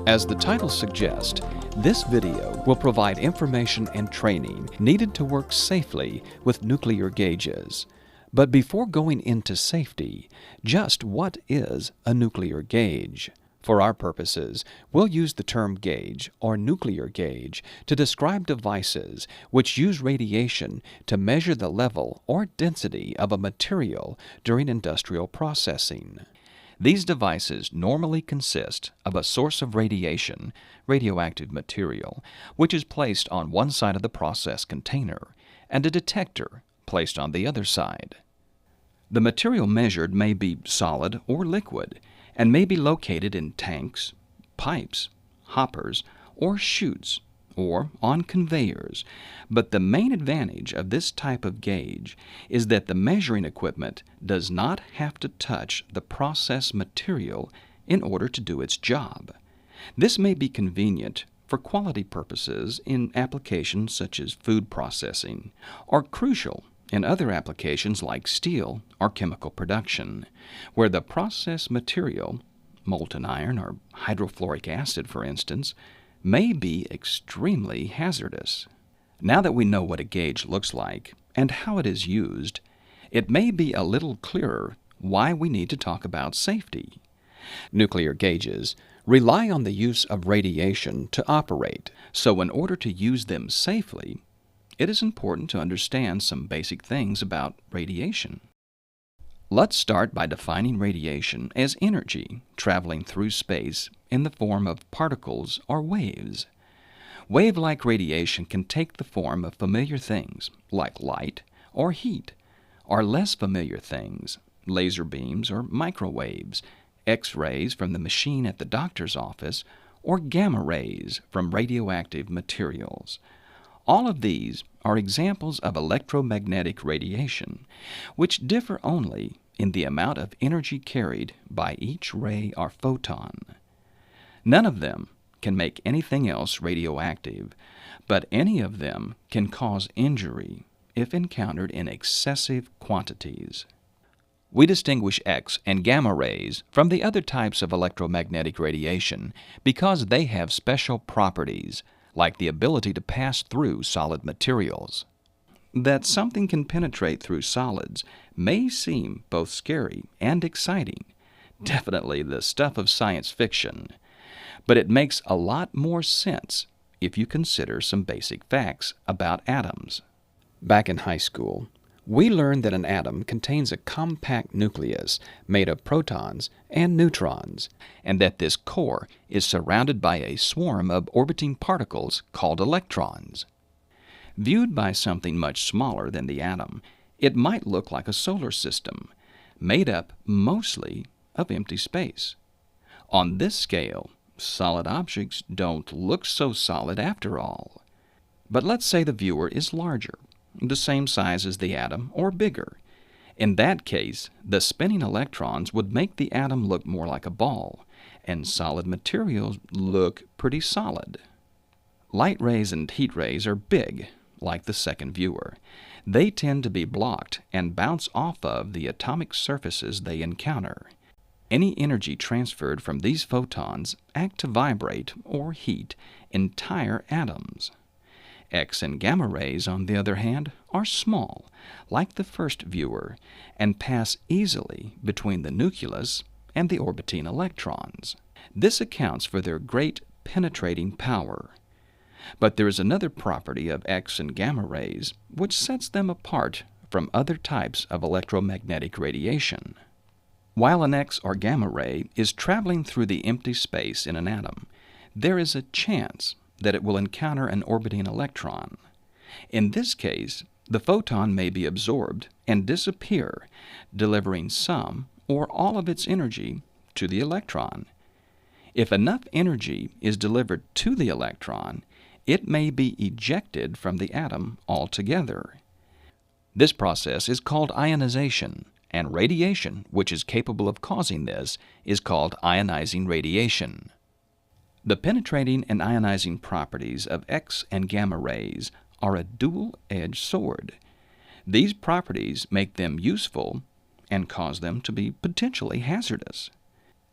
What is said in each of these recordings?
As the title suggests, this video will provide information and training needed to work safely with nuclear gauges. But before going into safety, just what is a nuclear gauge? For our purposes, we'll use the term gauge or nuclear gauge to describe devices which use radiation to measure the level or density of a material during industrial processing. These devices normally consist of a source of radiation, radioactive material, which is placed on one side of the process container, and a detector placed on the other side. The material measured may be solid or liquid, and may be located in tanks, pipes, hoppers, or chutes, or on conveyors. But the main advantage of this type of gauge is that the measuring equipment does not have to touch the process material in order to do its job. This may be convenient for quality purposes in applications such as food processing, or crucial in other applications like steel or chemical production, where the process material, molten iron or hydrofluoric acid for instance, may be extremely hazardous. Now that we know what a gauge looks like and how it is used, it may be a little clearer why we need to talk about safety. Nuclear gauges rely on the use of radiation to operate, so in order to use them safely, it is important to understand some basic things about radiation. Let's start by defining radiation as energy traveling through space in the form of particles or waves. Wave-like radiation can take the form of familiar things like light or heat, or less familiar things, laser beams or microwaves, X-rays from the machine at the doctor's office, or gamma rays from radioactive materials. All of these are examples of electromagnetic radiation, which differ only in the amount of energy carried by each ray or photon. None of them can make anything else radioactive, but any of them can cause injury if encountered in excessive quantities. We distinguish X and gamma rays from the other types of electromagnetic radiation because they have special properties, like the ability to pass through solid materials. That something can penetrate through solids may seem both scary and exciting, definitely the stuff of science fiction, but it makes a lot more sense if you consider some basic facts about atoms. Back in high school, we learned that an atom contains a compact nucleus made of protons and neutrons, and that this core is surrounded by a swarm of orbiting particles called electrons. Viewed by something much smaller than the atom, it might look like a solar system, made up mostly of empty space. On this scale, solid objects don't look so solid after all. But let's say the viewer is larger, the same size as the atom or bigger. In that case, the spinning electrons would make the atom look more like a ball, and solid materials look pretty solid. Light rays and heat rays are big, like the second viewer. They tend to be blocked and bounce off of the atomic surfaces they encounter. Any energy transferred from these photons act to vibrate or heat entire atoms. X and gamma rays, on the other hand, are small, like the first viewer, and pass easily between the nucleus and the orbiting electrons. This accounts for their great penetrating power. But there is another property of X and gamma rays which sets them apart from other types of electromagnetic radiation. While an X or gamma ray is traveling through the empty space in an atom, there is a chance that it will encounter an orbiting electron. In this case, the photon may be absorbed and disappear, delivering some or all of its energy to the electron. If enough energy is delivered to the electron, it may be ejected from the atom altogether. This process is called ionization, and radiation, which is capable of causing this, is called ionizing radiation. The penetrating and ionizing properties of X and gamma rays are a dual-edged sword. These properties make them useful and cause them to be potentially hazardous.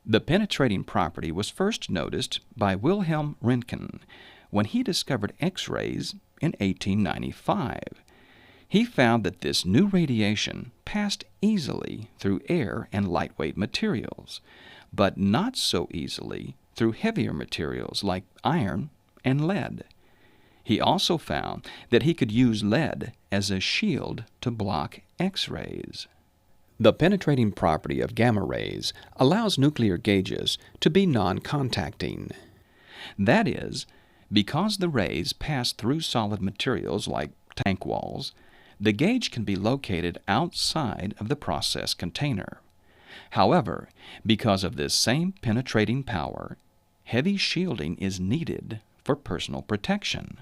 The penetrating property was first noticed by Wilhelm Röntgen when he discovered X-rays in 1895. He found that this new radiation passed easily through air and lightweight materials, but not so easily through heavier materials like iron and lead. He also found that he could use lead as a shield to block X-rays. The penetrating property of gamma rays allows nuclear gauges to be non-contacting. That is, because the rays pass through solid materials like tank walls, the gauge can be located outside of the process container. However, because of this same penetrating power, heavy shielding is needed for personal protection.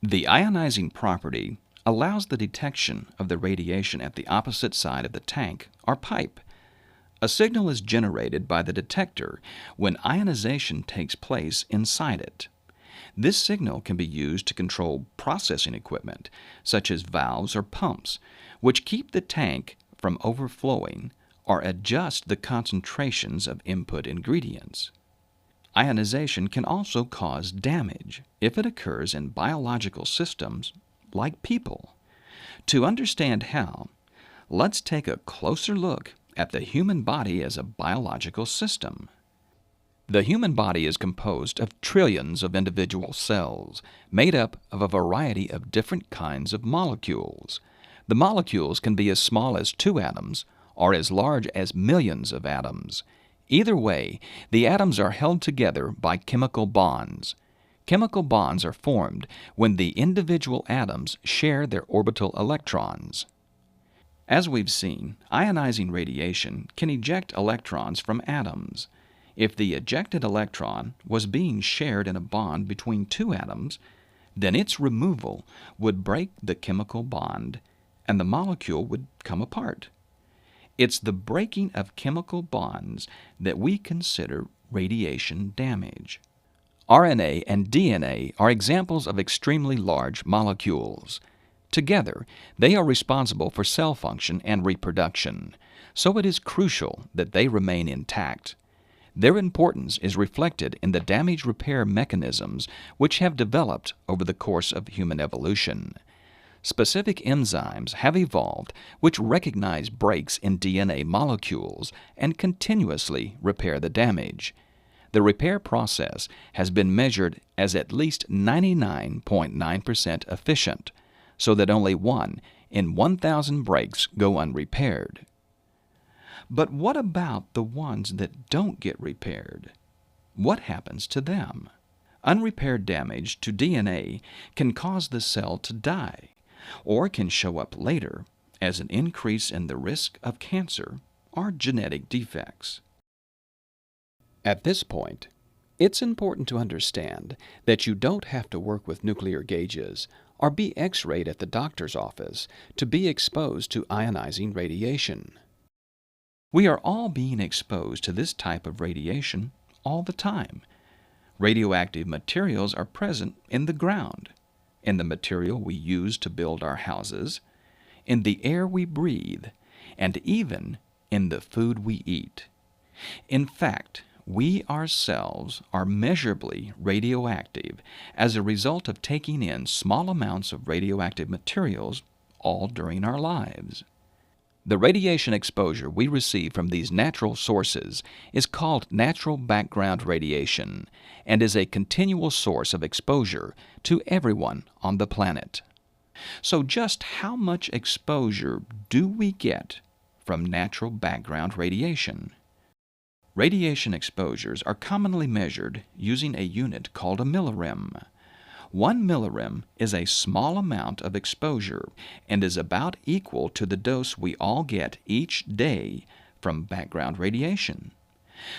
The ionizing property allows the detection of the radiation at the opposite side of the tank or pipe. A signal is generated by the detector when ionization takes place inside it. This signal can be used to control processing equipment, such as valves or pumps, which keep the tank from overflowing or adjust the concentrations of input ingredients. Ionization can also cause damage if it occurs in biological systems like people. To understand how, let's take a closer look at the human body as a biological system. The human body is composed of trillions of individual cells, made up of a variety of different kinds of molecules. The molecules can be as small as 2 atoms or as large as millions of atoms. Either way, the atoms are held together by chemical bonds. Chemical bonds are formed when the individual atoms share their orbital electrons. As we've seen, ionizing radiation can eject electrons from atoms. If the ejected electron was being shared in a bond between 2 atoms, then its removal would break the chemical bond and the molecule would come apart. It's the breaking of chemical bonds that we consider radiation damage. RNA and DNA are examples of extremely large molecules. Together, they are responsible for cell function and reproduction, so it is crucial that they remain intact. Their importance is reflected in the damage repair mechanisms which have developed over the course of human evolution. Specific enzymes have evolved which recognize breaks in DNA molecules and continuously repair the damage. The repair process has been measured as at least 99.9% efficient, so that only 1 in 1,000 breaks go unrepaired. But what about the ones that don't get repaired? What happens to them? Unrepaired damage to DNA can cause the cell to die, or can show up later as an increase in the risk of cancer or genetic defects. At this point, it's important to understand that you don't have to work with nuclear gauges or be X-rayed at the doctor's office to be exposed to ionizing radiation. We are all being exposed to this type of radiation all the time. Radioactive materials are present in the ground, in the material we use to build our houses, in the air we breathe, and even in the food we eat. In fact, we ourselves are measurably radioactive as a result of taking in small amounts of radioactive materials all during our lives. The radiation exposure we receive from these natural sources is called natural background radiation and is a continual source of exposure to everyone on the planet. So just how much exposure do we get from natural background radiation? Radiation exposures are commonly measured using a unit called a millirem. 1 millirem is a small amount of exposure and is about equal to the dose we all get each day from background radiation.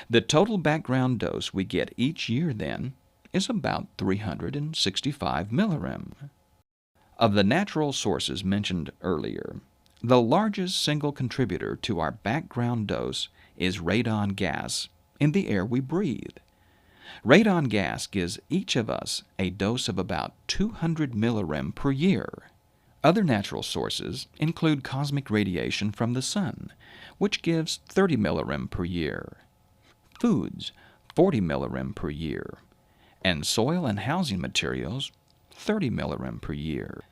The total background dose we get each year, then, is about 365 millirem. Of the natural sources mentioned earlier, the largest single contributor to our background dose is radon gas in the air we breathe. Radon gas gives each of us a dose of about 200 millirem per year. Other natural sources include cosmic radiation from the sun, which gives 30 millirem per year. foods, 40 millirem per year, and soil and housing materials, 30 millirem per year.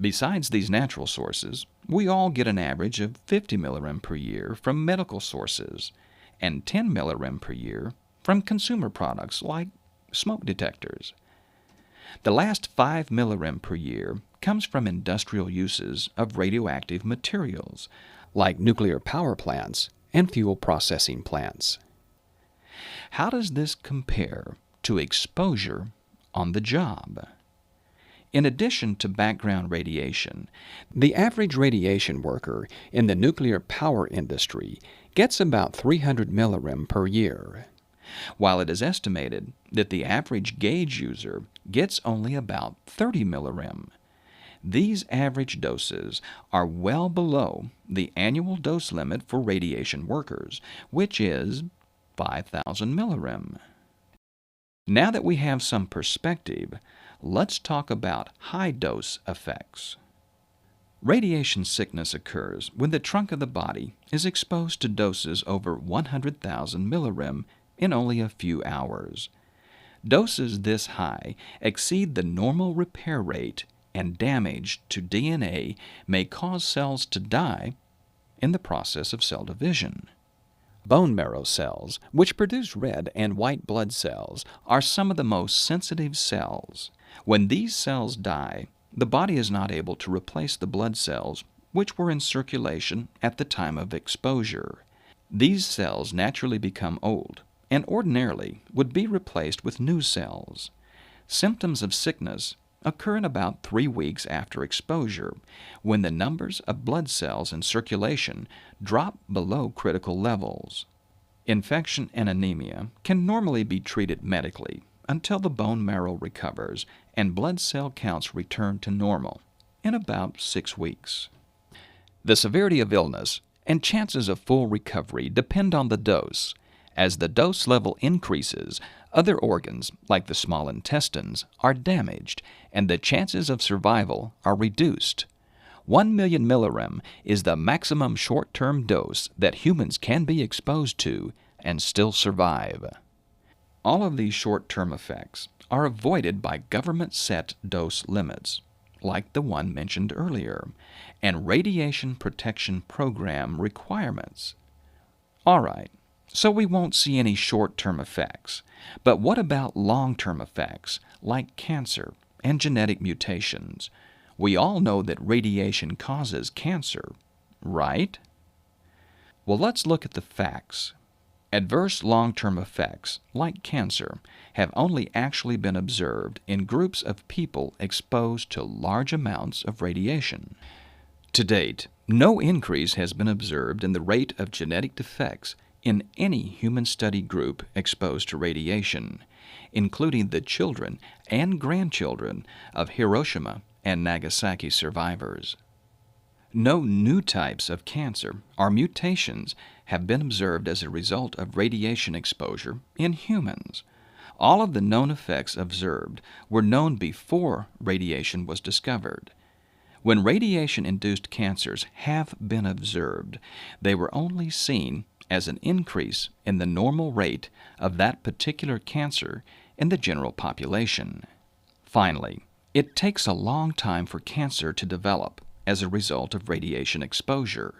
Besides these natural sources, we all get an average of 50 millirem per year from medical sources and 10 millirem per year from consumer products like smoke detectors. The last 5 millirem per year comes from industrial uses of radioactive materials like nuclear power plants and fuel processing plants. How does this compare to exposure on the job? In addition to background radiation, the average radiation worker in the nuclear power industry gets about 300 millirem per year, while it is estimated that the average gauge user gets only about 30 millirem. These average doses are well below the annual dose limit for radiation workers, which is 5,000 millirem. Now that we have some perspective, let's talk about high-dose effects. Radiation sickness occurs when the trunk of the body is exposed to doses over 100,000 millirem in only a few hours. Doses this high exceed the normal repair rate, and damage to DNA may cause cells to die in the process of cell division. Bone marrow cells, which produce red and white blood cells, are some of the most sensitive cells. When these cells die, the body is not able to replace the blood cells which were in circulation at the time of exposure. These cells naturally become old and ordinarily would be replaced with new cells. Symptoms of sickness occur in about 3 weeks after exposure, when the numbers of blood cells in circulation drop below critical levels. Infection and anemia can normally be treated medically until the bone marrow recovers and blood cell counts return to normal in about 6 weeks. The severity of illness and chances of full recovery depend on the dose. As the dose level increases, other organs, like the small intestines, are damaged, and the chances of survival are reduced. 1 million millirem is the maximum short-term dose that humans can be exposed to and still survive. All of these short-term effects are avoided by government-set dose limits, like the one mentioned earlier, and radiation protection program requirements. All right. So we won't see any short-term effects. But what about long-term effects, like cancer and genetic mutations? We all know that radiation causes cancer, right? Well, let's look at the facts. Adverse long-term effects, like cancer, have only actually been observed in groups of people exposed to large amounts of radiation. To date, no increase has been observed in the rate of genetic defects in any human study group exposed to radiation, including the children and grandchildren of Hiroshima and Nagasaki survivors. No new types of cancer or mutations have been observed as a result of radiation exposure in humans. All of the known effects observed were known before radiation was discovered. When radiation-induced cancers have been observed, they were only seen as an increase in the normal rate of that particular cancer in the general population. Finally, it takes a long time for cancer to develop as a result of radiation exposure.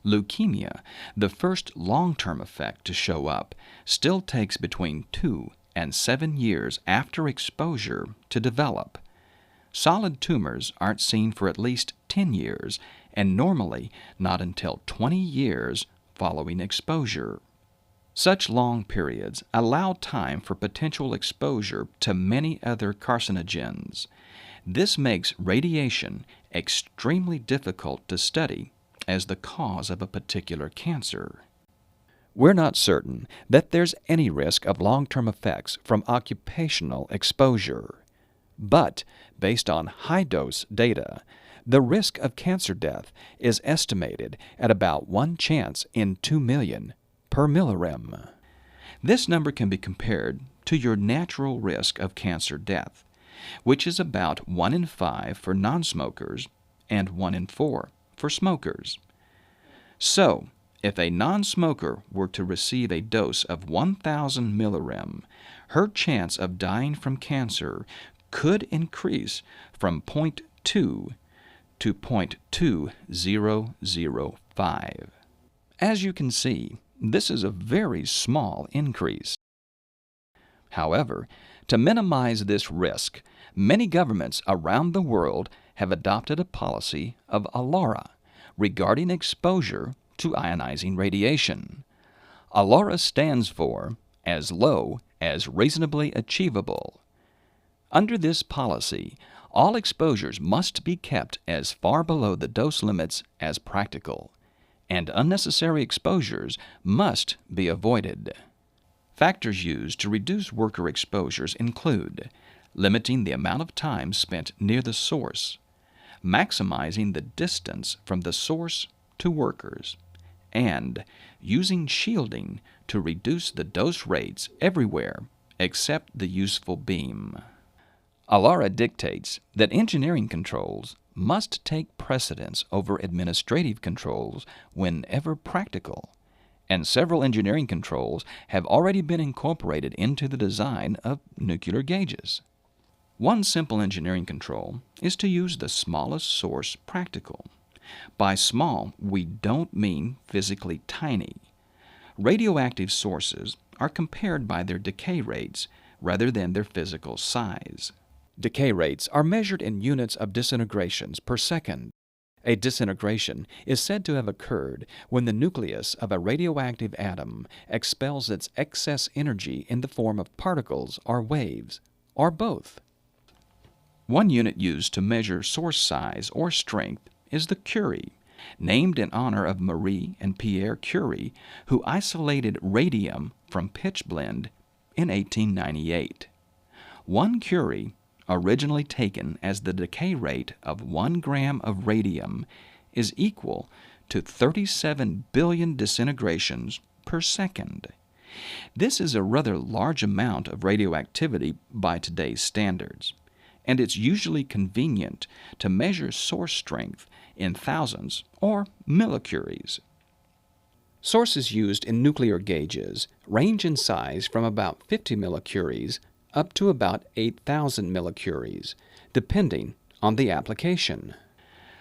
Leukemia, the first long-term effect to show up, still takes between 2 and 7 years after exposure to develop. Solid tumors aren't seen for at least 10 years, and normally not until 20 years following exposure. Such long periods allow time for potential exposure to many other carcinogens. This makes radiation extremely difficult to study as the cause of a particular cancer. We're not certain that there's any risk of long-term effects from occupational exposure. But, based on high-dose data, the risk of cancer death is estimated at about 1 chance in 2 million per millirem. This number can be compared to your natural risk of cancer death, which is about 1 in 5 for non-smokers and 1 in 4 for smokers. So, If a non-smoker were to receive a dose of 1,000 millirem, her chance of dying from cancer could increase from 0.2 to 0.2005. As you can see, this is a very small increase. However, to minimize this risk, many governments around the world have adopted a policy of ALARA regarding exposure to ionizing radiation. ALARA stands for as low as reasonably achievable. Under this policy, all exposures must be kept as far below the dose limits as practical, and unnecessary exposures must be avoided. Factors used to reduce worker exposures include limiting the amount of time spent near the source, maximizing the distance from the source to workers, and using shielding to reduce the dose rates everywhere except the useful beam. ALARA dictates that engineering controls must take precedence over administrative controls whenever practical, and several engineering controls have already been incorporated into the design of nuclear gauges. One simple engineering control is to use the smallest source practical. By small, we don't mean physically tiny. Radioactive sources are compared by their decay rates rather than their physical size. Decay rates are measured in units of disintegrations per second. A disintegration is said to have occurred when the nucleus of a radioactive atom expels its excess energy in the form of particles or waves, or both. One unit used to measure source size or strength is the Curie, named in honor of Marie and Pierre Curie, who isolated radium from pitchblende in 1898. 1 Curie, originally taken as the decay rate of 1 gram of radium, is equal to 37 billion disintegrations per second. This is a rather large amount of radioactivity by today's standards, and it's usually convenient to measure source strength in thousands or millicuries. Sources used in nuclear gauges range in size from about 50 millicuries up to about 8,000 millicuries, depending on the application.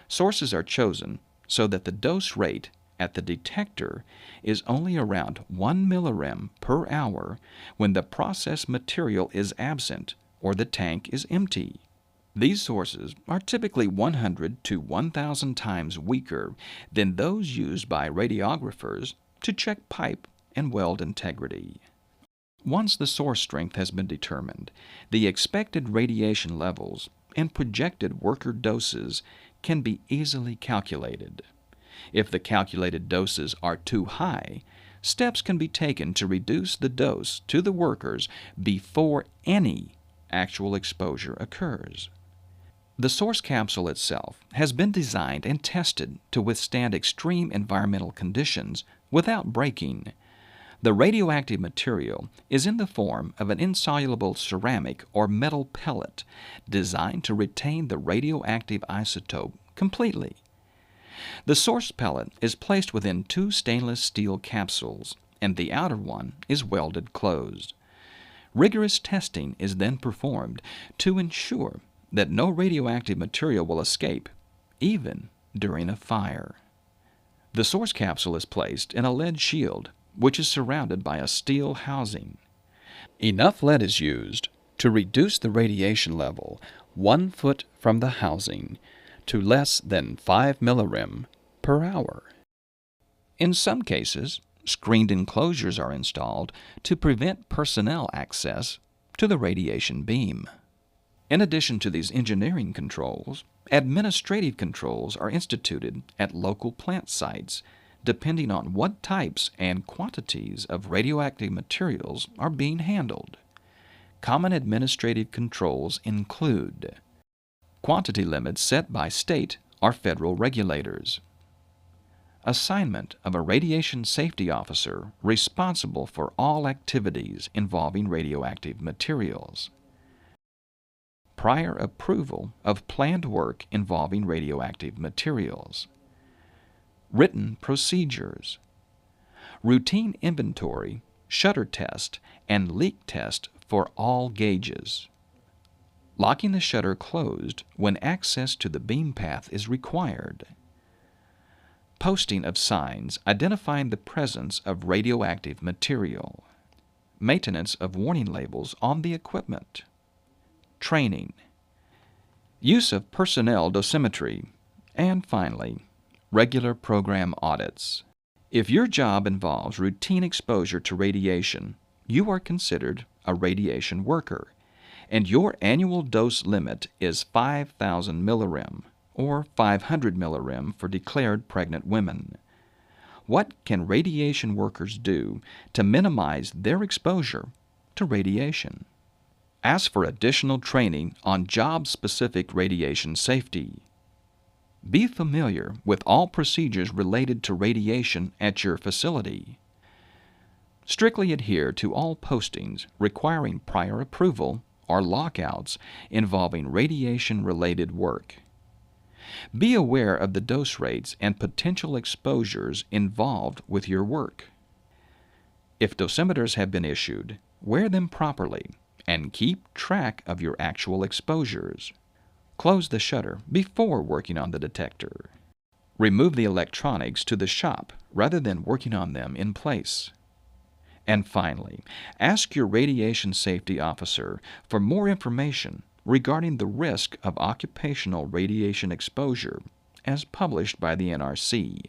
Sources are chosen so that the dose rate at the detector is only around 1 millirem per hour when the process material is absent or the tank is empty. These sources are typically 100 to 1,000 times weaker than those used by radiographers to check pipe and weld integrity. Once the source strength has been determined, the expected radiation levels and projected worker doses can be easily calculated. If the calculated doses are too high, steps can be taken to reduce the dose to the workers before any actual exposure occurs. The source capsule itself has been designed and tested to withstand extreme environmental conditions without breaking. The radioactive material is in the form of an insoluble ceramic or metal pellet designed to retain the radioactive isotope completely. The source pellet is placed within 2 stainless steel capsules, and the outer one is welded closed. Rigorous testing is then performed to ensure that no radioactive material will escape, even during a fire. The source capsule is placed in a lead shield, which is surrounded by a steel housing. Enough lead is used to reduce the radiation level 1 foot from the housing to less than 5 millirem per hour. In some cases, screened enclosures are installed to prevent personnel access to the radiation beam. In addition to these engineering controls, administrative controls are instituted at local plant sites, depending on what types and quantities of radioactive materials are being handled. Common administrative controls include quantity limits set by state or federal regulators, assignment of a radiation safety officer responsible for all activities involving radioactive materials, prior approval of planned work involving radioactive materials, written procedures, routine inventory, shutter test, and leak test for all gauges. Locking the shutter closed when access to the beam path is required. Posting of signs identifying the presence of radioactive material. Maintenance of warning labels on the equipment. Training. Use of personnel dosimetry. And finally, regular program audits. If your job involves routine exposure to radiation, you are considered a radiation worker, and your annual dose limit is 5,000 millirem, or 500 millirem for declared pregnant women. What can radiation workers do to minimize their exposure to radiation? Ask for additional training on job-specific radiation safety. Be familiar with all procedures related to radiation at your facility. Strictly adhere to all postings requiring prior approval or lockouts involving radiation-related work. Be aware of the dose rates and potential exposures involved with your work. If dosimeters have been issued, wear them properly and keep track of your actual exposures. Close the shutter before working on the detector. Remove the electronics to the shop rather than working on them in place. And finally, ask your radiation safety officer for more information regarding the risk of occupational radiation exposure as published by the NRC.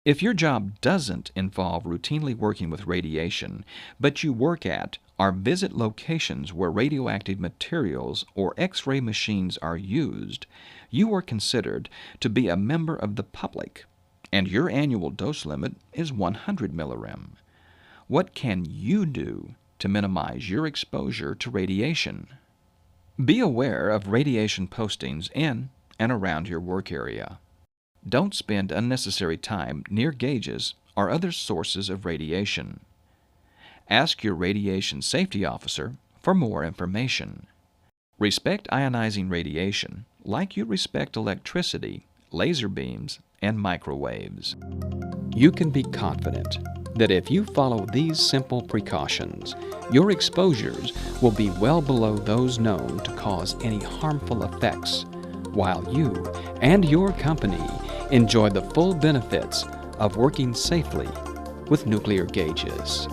If your job doesn't involve routinely working with radiation, but you work at or visit locations where radioactive materials or X-ray machines are used, you are considered to be a member of the public, and your annual dose limit is 100 millirem. What can you do to minimize your exposure to radiation? Be aware of radiation postings in and around your work area. Don't spend unnecessary time near gauges or other sources of radiation. Ask your radiation safety officer for more information. Respect ionizing radiation like you respect electricity, laser beams, and microwaves. You can be confident that if you follow these simple precautions, your exposures will be well below those known to cause any harmful effects, while you and your company enjoy the full benefits of working safely with nuclear gauges.